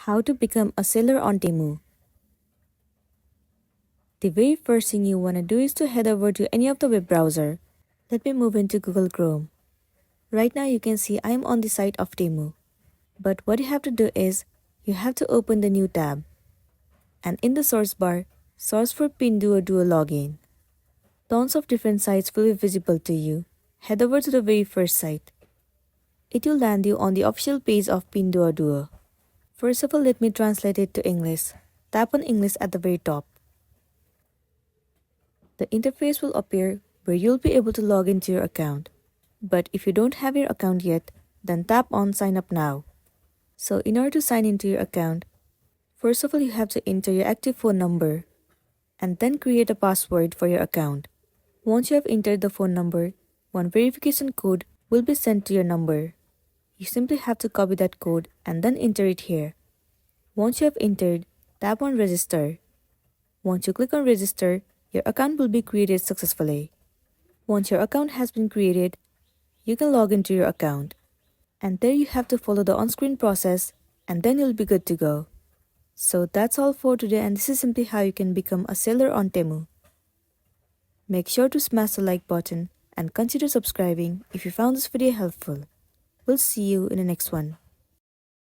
How to become a seller on Temu. The very first thing you want to do is to head over to any of the web browser. Let me move into Google Chrome. Right now you can see I am on the site of Temu. But what you have to do is, you have to open the new tab. And in the source bar, search for Pinduoduo login. Tons of different sites will be visible to you. Head over to the very first site. It will land you on the official page of Pinduoduo. First of all, let me translate it to English. Tap on English at the very top. The interface will appear where you'll be able to log into your account. But if you don't have your account yet, then tap on Sign Up Now. So in order to sign into your account, first of all you have to enter your active phone number and then create a password for your account. Once you have entered the phone number, one verification code will be sent to your number. You simply have to copy that code and then enter it here. Once you have entered, tap on Register. Once you click on Register, your account will be created successfully. Once your account has been created, you can log into your account. And there you have to follow the on-screen process and then you'll be good to go. So that's all for today, and this is simply how you can become a seller on Temu. Make sure to smash the like button and consider subscribing if you found this video helpful. We'll see you in the next one.